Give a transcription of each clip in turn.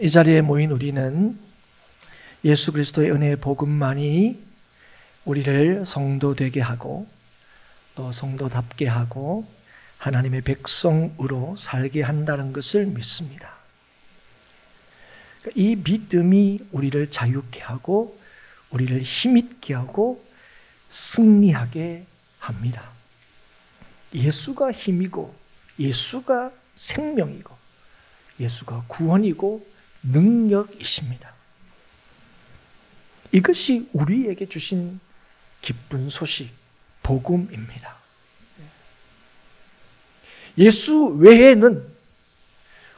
이 자리에 모인 우리는 예수 그리스도의 은혜의 복음만이 우리를 성도 되게 하고 또 성도답게 하고 하나님의 백성으로 살게 한다는 것을 믿습니다. 이 믿음이 우리를 자유케 하고 우리를 힘있게 하고 승리하게 합니다. 예수가 힘이고 예수가 생명이고 예수가 구원이고 능력이십니다. 이것이 우리에게 주신 기쁜 소식, 복음입니다. 예수 외에는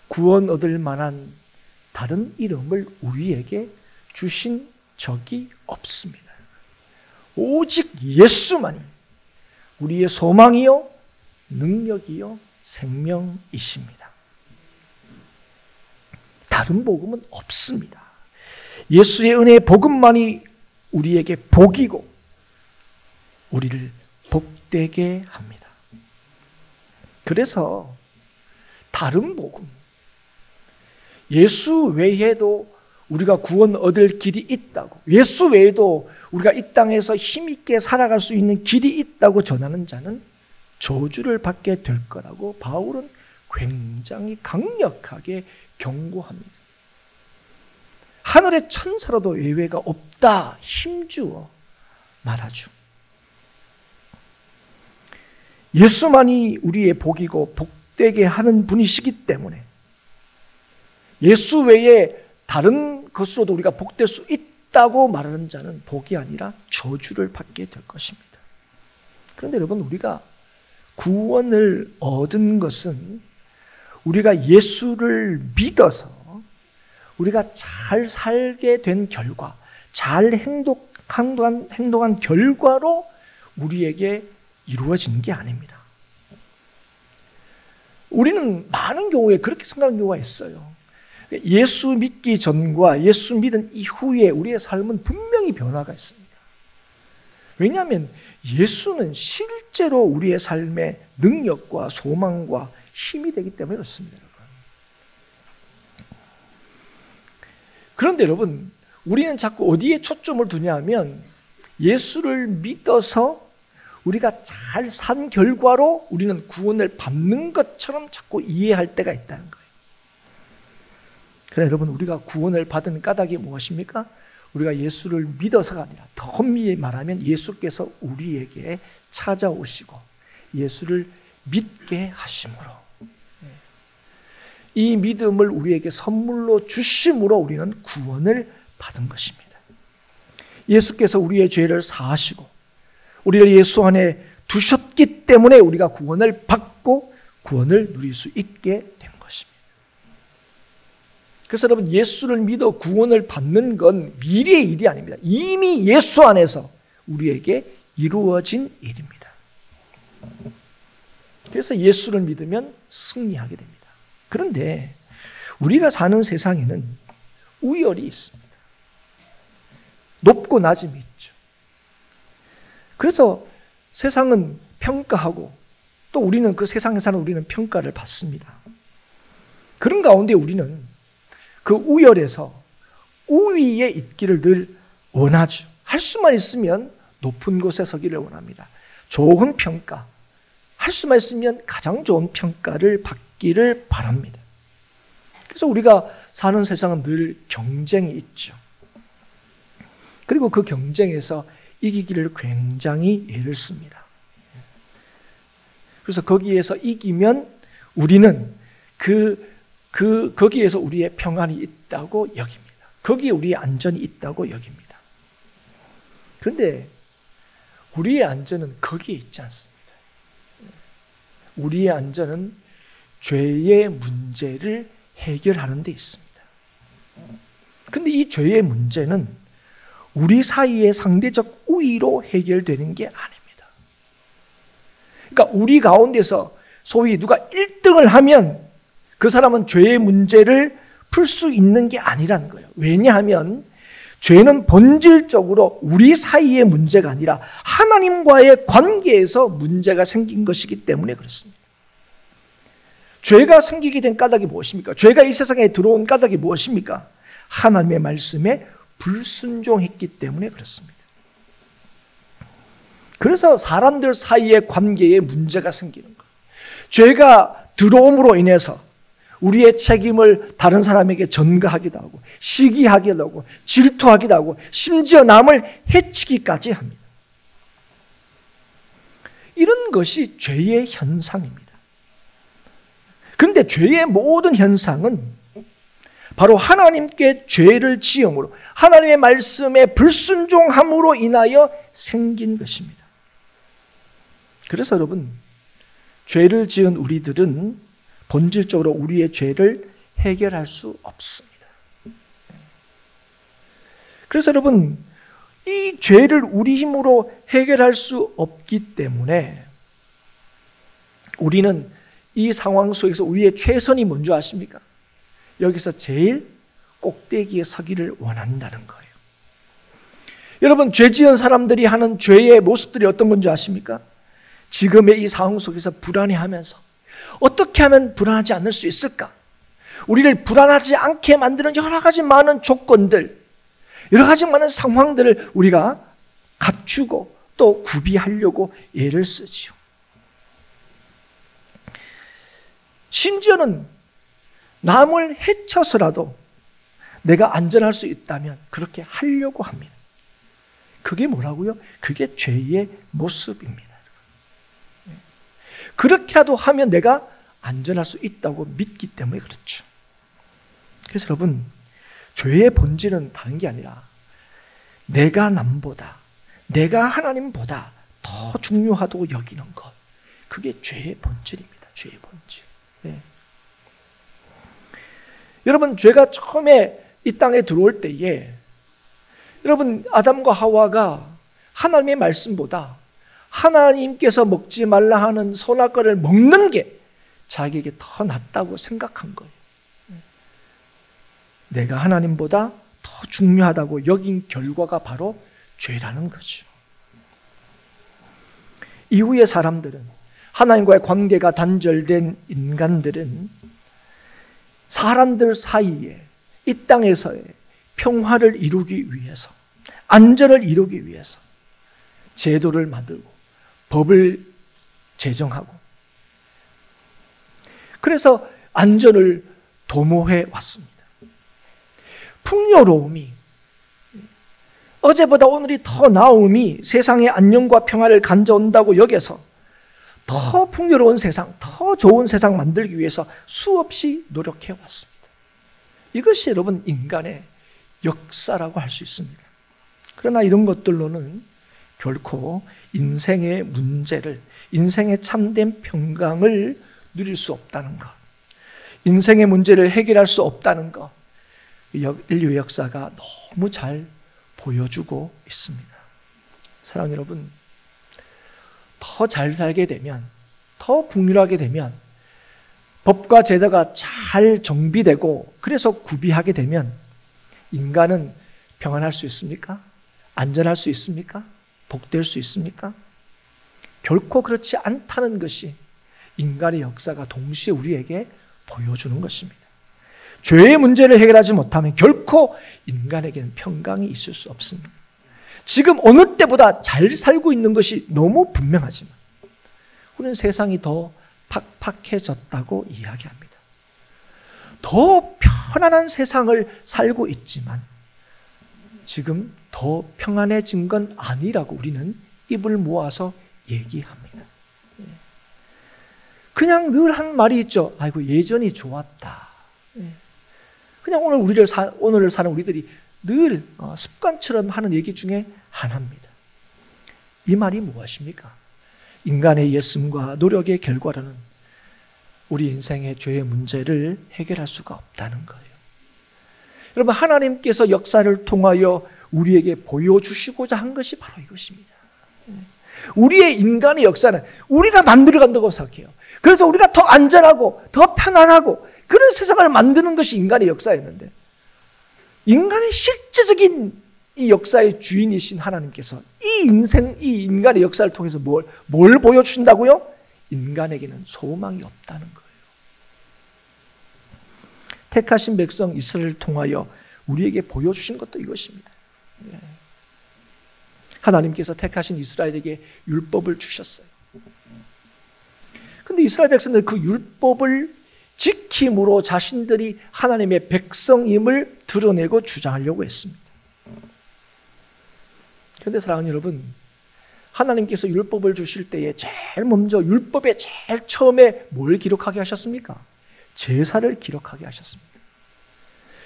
구원 얻을 만한 다른 이름을 우리에게 주신 적이 없습니다. 오직 예수만이 우리의 소망이요, 능력이요, 생명이십니다. 다른 복음은 없습니다. 예수의 은혜의 복음만이 우리에게 복이고 우리를 복되게 합니다. 그래서 다른 복음, 예수 외에도 우리가 구원 얻을 길이 있다고, 예수 외에도 우리가 이 땅에서 힘있게 살아갈 수 있는 길이 있다고 전하는 자는 저주를 받게 될 거라고 바울은 굉장히 강력하게 경고합니다. 하늘의 천사로도 예외가 없다 힘주어 말하죠. 예수만이 우리의 복이고 복되게 하는 분이시기 때문에 예수 외에 다른 것으로도 우리가 복될 수 있다고 말하는 자는 복이 아니라 저주를 받게 될 것입니다. 그런데 여러분, 우리가 구원을 얻은 것은 우리가 예수를 믿어서 우리가 잘 살게 된 결과, 잘 행동한 결과로 우리에게 이루어진 게 아닙니다. 우리는 많은 경우에 그렇게 생각하는 경우가 있어요. 예수 믿기 전과 예수 믿은 이후에 우리의 삶은 분명히 변화가 있습니다. 왜냐하면 예수는 실제로 우리의 삶의 능력과 소망과 힘이 되기 때문에 그렇습니다. 그런데 여러분, 우리는 자꾸 어디에 초점을 두냐 하면 예수를 믿어서 우리가 잘 산 결과로 우리는 구원을 받는 것처럼 자꾸 이해할 때가 있다는 거예요. 그래 여러분, 우리가 구원을 받은 까닭이 무엇입니까? 우리가 예수를 믿어서가 아니라 더 엄밀히 말하면 예수께서 우리에게 찾아오시고 예수를 믿게 하심으로, 이 믿음을 우리에게 선물로 주심으로 우리는 구원을 받은 것입니다. 예수께서 우리의 죄를 사하시고 우리를 예수 안에 두셨기 때문에 우리가 구원을 받고 구원을 누릴 수 있게 된 것입니다. 그래서 여러분, 예수를 믿어 구원을 받는 건 미래의 일이 아닙니다. 이미 예수 안에서 우리에게 이루어진 일입니다. 그래서 예수를 믿으면 승리하게 됩니다. 그런데 우리가 사는 세상에는 우열이 있습니다. 높고 낮음이 있죠. 그래서 세상은 평가하고 또 우리는 그 세상에 사는 우리는 평가를 받습니다. 그런 가운데 우리는 그 우열에서 우위에 있기를 늘 원하죠. 할 수만 있으면 높은 곳에 서기를 원합니다. 좋은 평가, 할 수만 있으면 가장 좋은 평가를 받기를 바랍니다. 그래서 우리가 사는 세상은 늘 경쟁이 있죠. 그리고 그 경쟁에서 이기기를 굉장히 애를 씁니다. 그래서 거기에서 이기면 우리는 거기에서 우리의 평안이 있다고 여깁니다. 거기에 우리의 안전이 있다고 여깁니다. 그런데 우리의 안전은 거기에 있지 않습니다. 우리의 안전은 죄의 문제를 해결하는 데 있습니다. 그런데 이 죄의 문제는 우리 사이의 상대적 우위로 해결되는 게 아닙니다. 그러니까 우리 가운데서 소위 누가 1등을 하면 그 사람은 죄의 문제를 풀 수 있는 게 아니라는 거예요. 왜냐하면 죄는 본질적으로 우리 사이의 문제가 아니라 하나님과의 관계에서 문제가 생긴 것이기 때문에 그렇습니다. 죄가 생기게 된 까닭이 무엇입니까? 죄가 이 세상에 들어온 까닭이 무엇입니까? 하나님의 말씀에 불순종했기 때문에 그렇습니다. 그래서 사람들 사이의 관계에 문제가 생기는 거예요. 죄가 들어옴으로 인해서 우리의 책임을 다른 사람에게 전가하기도 하고, 시기하기도 하고, 질투하기도 하고, 심지어 남을 해치기까지 합니다. 이런 것이 죄의 현상입니다. 그런데 죄의 모든 현상은 바로 하나님께 죄를 지음으로, 하나님의 말씀에 불순종함으로 인하여 생긴 것입니다. 그래서 여러분, 죄를 지은 우리들은 본질적으로 우리의 죄를 해결할 수 없습니다. 그래서 여러분, 이 죄를 우리 힘으로 해결할 수 없기 때문에 우리는 이 상황 속에서 우리의 최선이 뭔지 아십니까? 여기서 제일 꼭대기에 서기를 원한다는 거예요. 여러분, 죄 지은 사람들이 하는 죄의 모습들이 어떤 건지 아십니까? 지금의 이 상황 속에서 불안해하면서 어떻게 하면 불안하지 않을 수 있을까? 우리를 불안하지 않게 만드는 여러 가지 많은 조건들, 여러 가지 많은 상황들을 우리가 갖추고 또 구비하려고 애를 쓰지요. 심지어는 남을 해쳐서라도 내가 안전할 수 있다면 그렇게 하려고 합니다. 그게 뭐라고요? 그게 죄의 모습입니다. 그렇게라도 하면 내가 안전할 수 있다고 믿기 때문에 그렇죠. 그래서 여러분, 죄의 본질은 다른 게 아니라 내가 남보다, 내가 하나님보다 더 중요하다고 여기는 것, 그게 죄의 본질입니다. 죄의 본질. 네. 여러분, 죄가 처음에 이 땅에 들어올 때에 여러분, 아담과 하와가 하나님의 말씀보다 하나님께서 먹지 말라 하는 선악과를 먹는 게 자기에게 더 낫다고 생각한 거예요. 내가 하나님보다 더 중요하다고 여긴 결과가 바로 죄라는 거죠. 이후의 사람들은, 하나님과의 관계가 단절된 인간들은 사람들 사이에 이 땅에서의 평화를 이루기 위해서, 안전을 이루기 위해서 제도를 만들고 법을 제정하고, 그래서 안전을 도모해 왔습니다. 풍요로움이, 어제보다 오늘이 더 나음이 세상의 안녕과 평화를 간져온다고 여겨서 더 풍요로운 세상, 더 좋은 세상 만들기 위해서 수없이 노력해 왔습니다. 이것이 여러분 인간의 역사라고 할 수 있습니다. 그러나 이런 것들로는 결코 인생의 문제를, 인생의 참된 평강을 누릴 수 없다는 것, 인생의 문제를 해결할 수 없다는 것, 인류 역사가 너무 잘 보여주고 있습니다. 사랑하는 여러분, 더 잘 살게 되면, 더 풍요하게 되면, 법과 제도가 잘 정비되고 그래서 구비하게 되면 인간은 평안할 수 있습니까? 안전할 수 있습니까? 복될 수 있습니까? 결코 그렇지 않다는 것이 인간의 역사가 동시에 우리에게 보여주는 것입니다. 죄의 문제를 해결하지 못하면 결코 인간에게는 평강이 있을 수 없습니다. 지금 어느 때보다 잘 살고 있는 것이 너무 분명하지만 우리는 세상이 더 팍팍해졌다고 이야기합니다. 더 편안한 세상을 살고 있지만 지금 더 평안해진 건 아니라고 우리는 입을 모아서 얘기합니다. 그냥 늘 한 말이 있죠. 아이고, 예전이 좋았다. 그냥 오늘을 사는 우리들이 늘 습관처럼 하는 얘기 중에 하나입니다. 이 말이 무엇입니까? 인간의 예씀과 노력의 결과로는 우리 인생의 죄의 문제를 해결할 수가 없다는 거예요. 여러분, 하나님께서 역사를 통하여 우리에게 보여주시고자 한 것이 바로 이것입니다. 우리의 인간의 역사는 우리가 만들어간다고 생각해요. 그래서 우리가 더 안전하고 더 편안하고 그런 세상을 만드는 것이 인간의 역사였는데, 인간의 실제적인 이 역사의 주인이신 하나님께서 이 인간의 역사를 통해서 뭘 보여주신다고요? 인간에게는 소망이 없다는 거예요. 택하신 백성 이스라엘을 통하여 우리에게 보여주신 것도 이것입니다. 하나님께서 택하신 이스라엘에게 율법을 주셨어요. 그런데 이스라엘 백성들 그 율법을 지킴으로 자신들이 하나님의 백성임을 드러내고 주장하려고 했습니다. 그런데 사랑하는 여러분, 하나님께서 율법을 주실 때에 제일 먼저 율법에 제일 처음에 뭘 기록하게 하셨습니까? 제사를 기록하게 하셨습니다.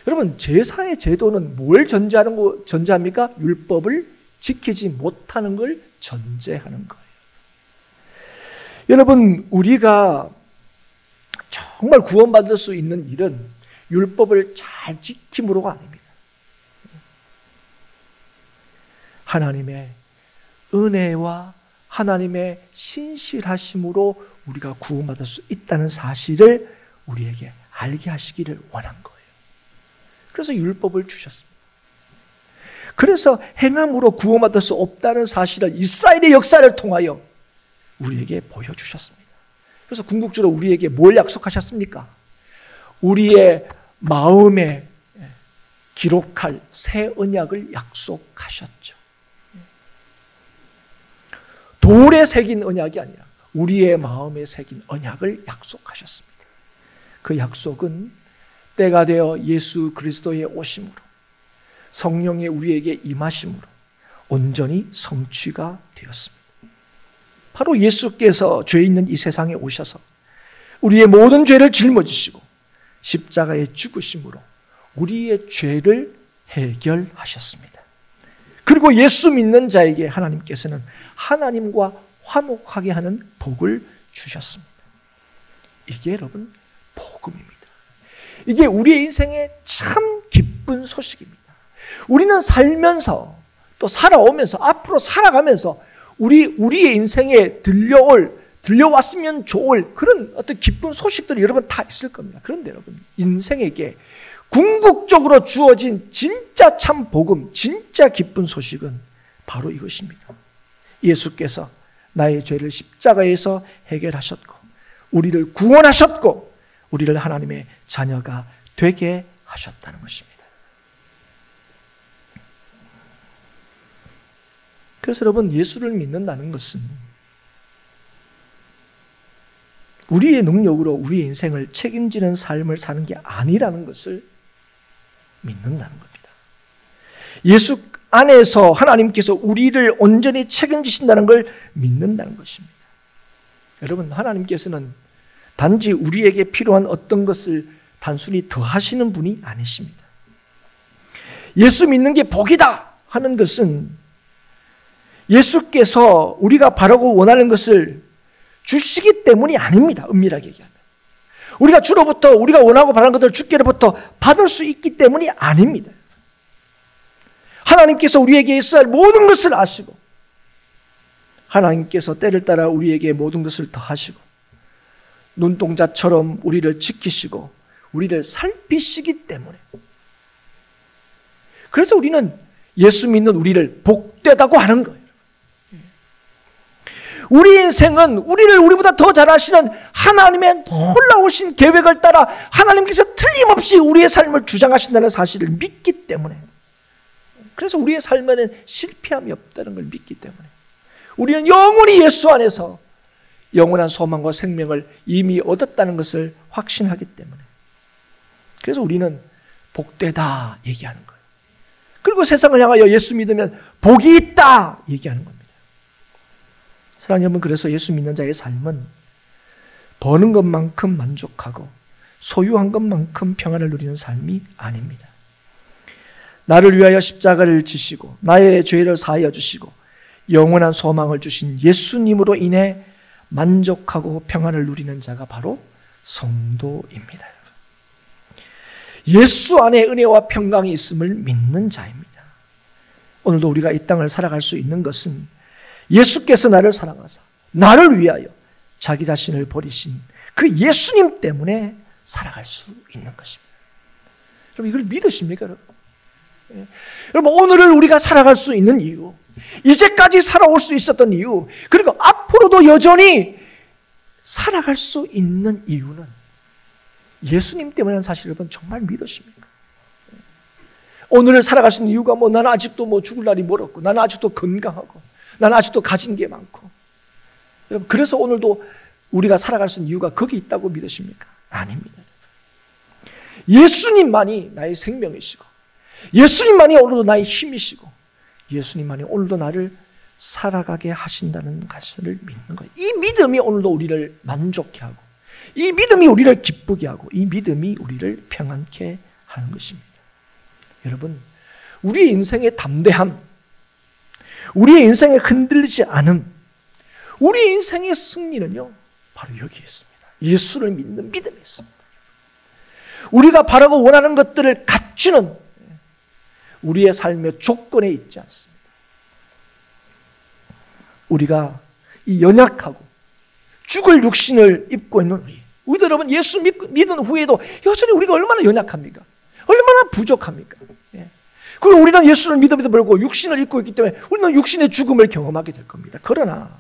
여러분, 제사의 제도는 뭘 전제합니까? 율법을 지키지 못하는 걸 전제하는 거예요. 여러분, 우리가 정말 구원받을 수 있는 일은 율법을 잘 지킴으로가 아닙니다. 하나님의 은혜와 하나님의 신실하심으로 우리가 구원받을 수 있다는 사실을 우리에게 알게 하시기를 원한 거예요. 그래서 율법을 주셨습니다. 그래서 행함으로 구원받을 수 없다는 사실을 이스라엘의 역사를 통하여 우리에게 보여주셨습니다. 그래서 궁극적으로 우리에게 뭘 약속하셨습니까? 우리의 마음에 기록할 새 언약을 약속하셨죠. 돌에 새긴 언약이 아니라 우리의 마음에 새긴 언약을 약속하셨습니다. 그 약속은 때가 되어 예수 그리스도의 오심으로 성령의 우리에게 임하심으로 온전히 성취가 되었습니다. 바로 예수께서 죄 있는 이 세상에 오셔서 우리의 모든 죄를 짊어지시고 십자가에 죽으심으로 우리의 죄를 해결하셨습니다. 그리고 예수 믿는 자에게 하나님께서는 하나님과 화목하게 하는 복을 주셨습니다. 이게 여러분 복음입니다. 이게 우리의 인생의 참 기쁜 소식입니다. 우리는 살면서 또 살아오면서 앞으로 살아가면서 우리의 인생에 들려왔으면 좋을 그런 어떤 기쁜 소식들이 여러분 다 있을 겁니다. 그런데 여러분, 인생에게 궁극적으로 주어진 진짜 참 복음, 진짜 기쁜 소식은 바로 이것입니다. 예수께서 나의 죄를 십자가에서 해결하셨고 우리를 구원하셨고 우리를 하나님의 자녀가 되게 하셨다는 것입니다. 그래서 여러분, 예수를 믿는다는 것은 우리의 능력으로 우리의 인생을 책임지는 삶을 사는 게 아니라는 것을 믿는다는 겁니다. 예수 안에서 하나님께서 우리를 온전히 책임지신다는 걸 믿는다는 것입니다. 여러분, 하나님께서는 단지 우리에게 필요한 어떤 것을 단순히 더하시는 분이 아니십니다. 예수 믿는 게 복이다 하는 것은 예수께서 우리가 바라고 원하는 것을 주시기 때문이 아닙니다. 엄밀하게 얘기하면. 우리가 주로부터 우리가 원하고 바라는 것을 주께로부터 받을 수 있기 때문이 아닙니다. 하나님께서 우리에게 있어야 할 모든 것을 아시고 하나님께서 때를 따라 우리에게 모든 것을 더하시고 눈동자처럼 우리를 지키시고 우리를 살피시기 때문에, 그래서 우리는 예수 믿는 우리를 복되다고 하는 거예요. 우리 인생은 우리보다 더 잘하시는 하나님의 놀라우신 계획을 따라 하나님께서 틀림없이 우리의 삶을 주장하신다는 사실을 믿기 때문에, 그래서 우리의 삶에는 실패함이 없다는 걸 믿기 때문에 우리는 영원히 예수 안에서 영원한 소망과 생명을 이미 얻었다는 것을 확신하기 때문에, 그래서 우리는 복되다 얘기하는 거예요. 그리고 세상을 향하여 예수 믿으면 복이 있다 얘기하는 겁니다. 사랑하는 여러분, 그래서 예수 믿는 자의 삶은 버는 것만큼 만족하고 소유한 것만큼 평안을 누리는 삶이 아닙니다. 나를 위하여 십자가를 지시고 나의 죄를 사하여 주시고 영원한 소망을 주신 예수님으로 인해 만족하고 평안을 누리는 자가 바로 성도입니다. 예수 안에 은혜와 평강이 있음을 믿는 자입니다. 오늘도 우리가 이 땅을 살아갈 수 있는 것은 예수께서 나를 사랑하사 나를 위하여 자기 자신을 버리신 그 예수님 때문에 살아갈 수 있는 것입니다. 여러분, 이걸 믿으십니까? 여러분, 오늘을 우리가 살아갈 수 있는 이유, 이제까지 살아올 수 있었던 이유, 그리고 앞으로도 여전히 살아갈 수 있는 이유는 예수님 때문이라는 사실 여러분 정말 믿으십니까? 오늘을 살아갈 수 있는 이유가 나는 아직도 죽을 날이 멀었고, 나는 아직도 건강하고, 나는 아직도 가진 게 많고. 여러분, 그래서 오늘도 우리가 살아갈 수 있는 이유가 거기 있다고 믿으십니까? 아닙니다. 예수님만이 나의 생명이시고, 예수님만이 오늘도 나의 힘이시고, 예수님만이 오늘도 나를 살아가게 하신다는 것을 믿는 거예요. 이 믿음이 오늘도 우리를 만족해 하고, 이 믿음이 우리를 기쁘게 하고, 이 믿음이 우리를 평안케 하는 것입니다. 여러분, 우리의 인생의 담대함, 우리의 인생의 흔들리지 않음, 우리의 인생의 승리는요, 바로 여기에 있습니다. 예수를 믿는 믿음이 있습니다. 우리가 바라고 원하는 것들을 갖추는 우리의 삶의 조건에 있지 않습니다. 우리가 이 연약하고 죽을 육신을 입고 있는 우리도 여러분 예수 믿은 후에도 여전히 우리가 얼마나 연약합니까? 얼마나 부족합니까? 그리고 우리는 예수를 믿음에도 불구하고 육신을 입고 있기 때문에 우리는 육신의 죽음을 경험하게 될 겁니다. 그러나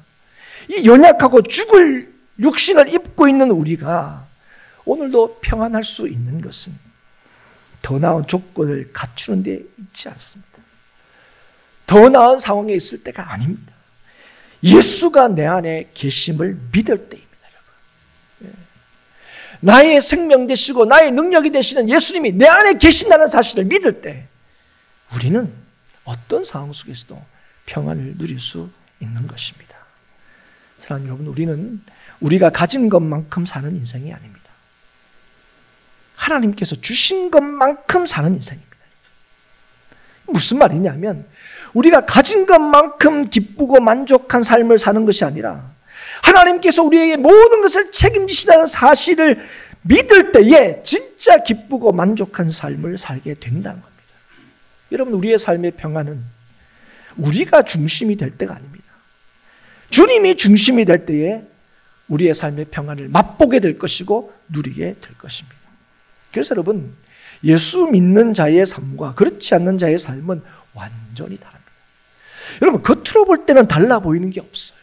이 연약하고 죽을 육신을 입고 있는 우리가 오늘도 평안할 수 있는 것은 더 나은 조건을 갖추는 데 있지 않습니다. 더 나은 상황에 있을 때가 아닙니다. 예수가 내 안에 계심을 믿을 때입니다. 여러분. 나의 생명 되시고 나의 능력이 되시는 예수님이 내 안에 계신다는 사실을 믿을 때 우리는 어떤 상황 속에서도 평안을 누릴 수 있는 것입니다. 사랑하는 여러분, 우리는 우리가 가진 것만큼 사는 인생이 아닙니다. 하나님께서 주신 것만큼 사는 인생입니다. 무슨 말이냐면 우리가 가진 것만큼 기쁘고 만족한 삶을 사는 것이 아니라 하나님께서 우리에게 모든 것을 책임지시다는 사실을 믿을 때에 진짜 기쁘고 만족한 삶을 살게 된다는 겁니다. 여러분, 우리의 삶의 평안은 우리가 중심이 될 때가 아닙니다. 주님이 중심이 될 때에 우리의 삶의 평안을 맛보게 될 것이고 누리게 될 것입니다. 그래서 여러분, 예수 믿는 자의 삶과 그렇지 않는 자의 삶은 완전히 다릅니다. 여러분, 겉으로 볼 때는 달라 보이는 게 없어요.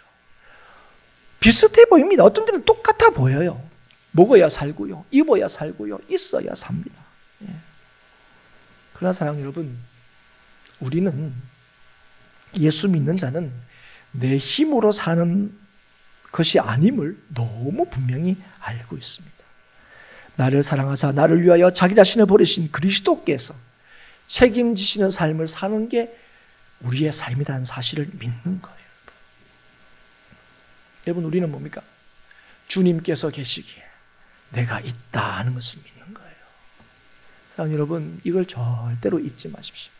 비슷해 보입니다. 어떤 때는 똑같아 보여요. 먹어야 살고요, 입어야 살고요, 있어야 삽니다. 그러나 사랑하는 여러분, 우리는 예수 믿는 자는 내 힘으로 사는 것이 아님을 너무 분명히 알고 있습니다. 나를 사랑하사 나를 위하여 자기 자신을 버리신 그리스도께서 책임지시는 삶을 사는 게 우리의 삶이라는 사실을 믿는 거예요. 여러분, 우리는 뭡니까? 주님께서 계시기에 내가 있다 하는 것을 믿는 거예요. 사랑하는 여러분, 이걸 절대로 잊지 마십시오.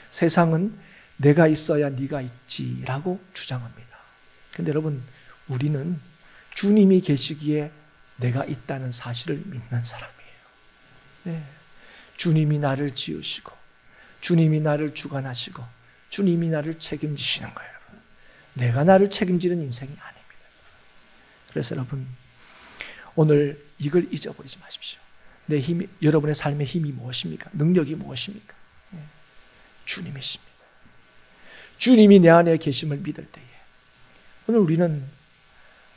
세상은 내가 있어야 네가 있지라고 주장합니다. 그런데 여러분, 우리는 주님이 계시기에 내가 있다는 사실을 믿는 사람이에요. 네. 주님이 나를 지으시고 주님이 나를 주관하시고 주님이 나를 책임지시는 거예요. 여러분. 내가 나를 책임지는 인생이 아닙니다. 그래서 여러분, 오늘 이걸 잊어버리지 마십시오. 내 힘이, 여러분의 삶의 힘이 무엇입니까? 능력이 무엇입니까? 네. 주님이십니다. 주님이 내 안에 계심을 믿을 때에 오늘 우리는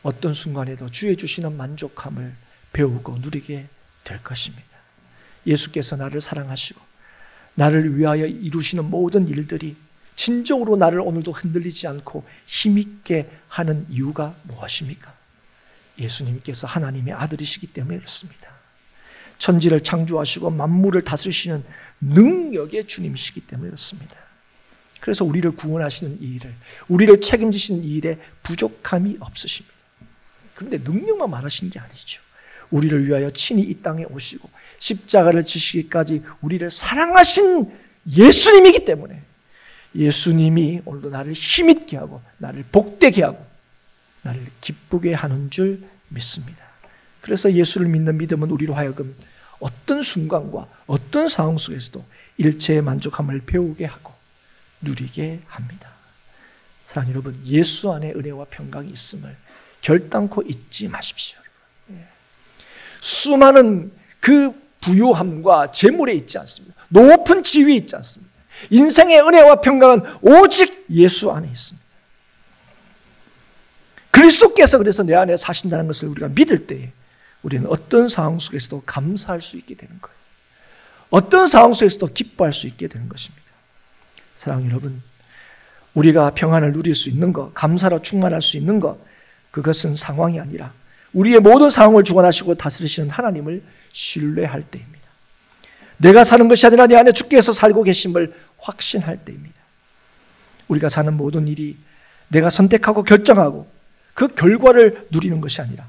어떤 순간에도 주의 주시는 만족함을 배우고 누리게 될 것입니다. 예수께서 나를 사랑하시고 나를 위하여 이루시는 모든 일들이 진정으로 나를 오늘도 흔들리지 않고 힘있게 하는 이유가 무엇입니까? 예수님께서 하나님의 아들이시기 때문에 그렇습니다. 천지를 창조하시고 만물을 다스리시는 능력의 주님이시기 때문에 그렇습니다. 그래서 우리를 구원하시는 이 일을, 우리를 책임지시는 이 일에 부족함이 없으십니다. 그런데 능력만 말하시는 게 아니죠. 우리를 위하여 친히 이 땅에 오시고 십자가를 지시기까지 우리를 사랑하신 예수님이기 때문에 예수님이 오늘도 나를 힘있게 하고 나를 복되게 하고 나를 기쁘게 하는 줄 믿습니다. 그래서 예수를 믿는 믿음은 우리로 하여금 어떤 순간과 어떤 상황 속에서도 일체의 만족함을 배우게 하고 누리게 합니다. 사랑하는 여러분, 예수 안에 은혜와 평강이 있음을 결단코 잊지 마십시오. 수많은 그 부요함과 재물에 있지 않습니다. 높은 지위에 있지 않습니다. 인생의 은혜와 평강은 오직 예수 안에 있습니다. 그리스도께서 그래서 내 안에 사신다는 것을 우리가 믿을 때에 우리는 어떤 상황 속에서도 감사할 수 있게 되는 거예요. 어떤 상황 속에서도 기뻐할 수 있게 되는 것입니다. 사랑하는 여러분, 우리가 평안을 누릴 수 있는 것, 감사로 충만할 수 있는 것, 그것은 상황이 아니라 우리의 모든 상황을 주관하시고 다스리시는 하나님을 신뢰할 때입니다. 내가 사는 것이 아니라 내 안에 주께서 살고 계심을 확신할 때입니다. 우리가 사는 모든 일이 내가 선택하고 결정하고 그 결과를 누리는 것이 아니라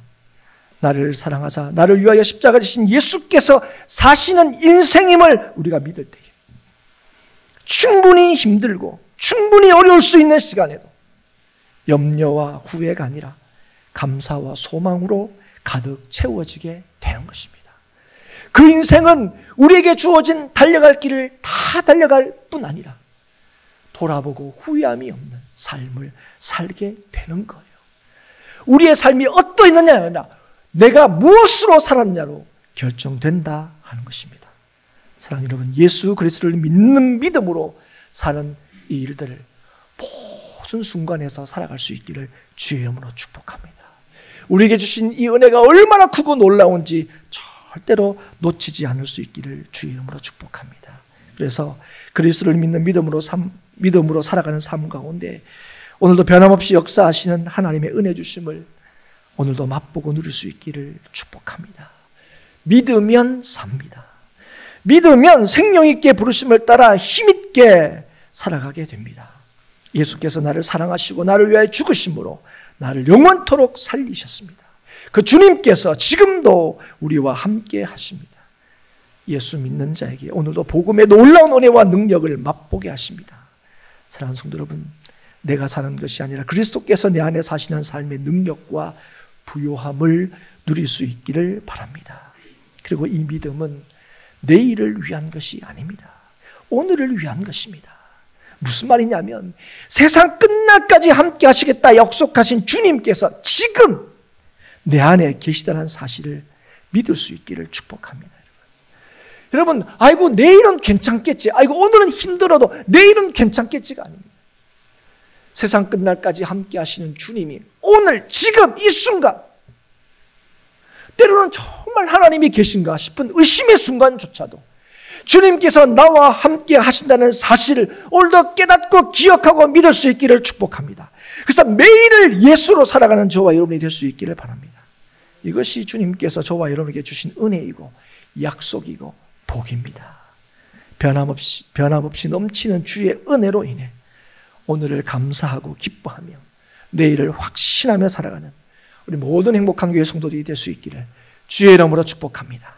나를 사랑하사 나를 위하여 십자가 지신 예수께서 사시는 인생임을 우리가 믿을 때에 충분히 힘들고 충분히 어려울 수 있는 시간에도 염려와 후회가 아니라 감사와 소망으로 가득 채워지게 되는 것입니다. 그 인생은 우리에게 주어진 달려갈 길을 다 달려갈 뿐 아니라 돌아보고 후회함이 없는 삶을 살게 되는 거예요. 우리의 삶이 어떠했느냐가 아니라 내가 무엇으로 살았냐로 결정된다 하는 것입니다. 사랑하는 여러분, 예수 그리스도를 믿는 믿음으로 사는 이 일들을 모든 순간에서 살아갈 수 있기를 주의 이름으로 축복합니다. 우리에게 주신 이 은혜가 얼마나 크고 놀라운지 절대로 놓치지 않을 수 있기를 주의 이름으로 축복합니다. 그래서 그리스도를 믿는 믿음으로 살아가는 삶 가운데 오늘도 변함없이 역사하시는 하나님의 은혜 주심을 오늘도 맛보고 누릴 수 있기를 축복합니다. 믿으면 삽니다. 믿으면 생명 있게 부르심을 따라 힘있게 살아가게 됩니다. 예수께서 나를 사랑하시고 나를 위하여 죽으심으로 나를 영원토록 살리셨습니다. 그 주님께서 지금도 우리와 함께 하십니다. 예수 믿는 자에게 오늘도 복음의 놀라운 은혜와 능력을 맛보게 하십니다. 사랑하는 성도 여러분, 내가 사는 것이 아니라 그리스도께서 내 안에 사시는 삶의 능력과 부요함을 누릴 수 있기를 바랍니다. 그리고 이 믿음은 내일을 위한 것이 아닙니다. 오늘을 위한 것입니다. 무슨 말이냐면 세상 끝날까지 함께 하시겠다 약속하신 주님께서 지금 내 안에 계시다는 사실을 믿을 수 있기를 축복합니다. 여러분, 아이고 내일은 괜찮겠지, 아이고 오늘은 힘들어도 내일은 괜찮겠지가 아닙니다. 세상 끝날까지 함께 하시는 주님이 오늘 지금 이 순간, 때로는 정말 하나님이 계신가 싶은 의심의 순간조차도 주님께서 나와 함께 하신다는 사실을 오늘도 깨닫고 기억하고 믿을 수 있기를 축복합니다. 그래서 매일을 예수로 살아가는 저와 여러분이 될 수 있기를 바랍니다. 이것이 주님께서 저와 여러분에게 주신 은혜이고 약속이고 복입니다. 변함없이 넘치는 주의 은혜로 인해 오늘을 감사하고 기뻐하며 내일을 확신하며 살아가는 우리 모든 행복한 교회 성도들이 될 수 있기를 주의 이름으로 축복합니다.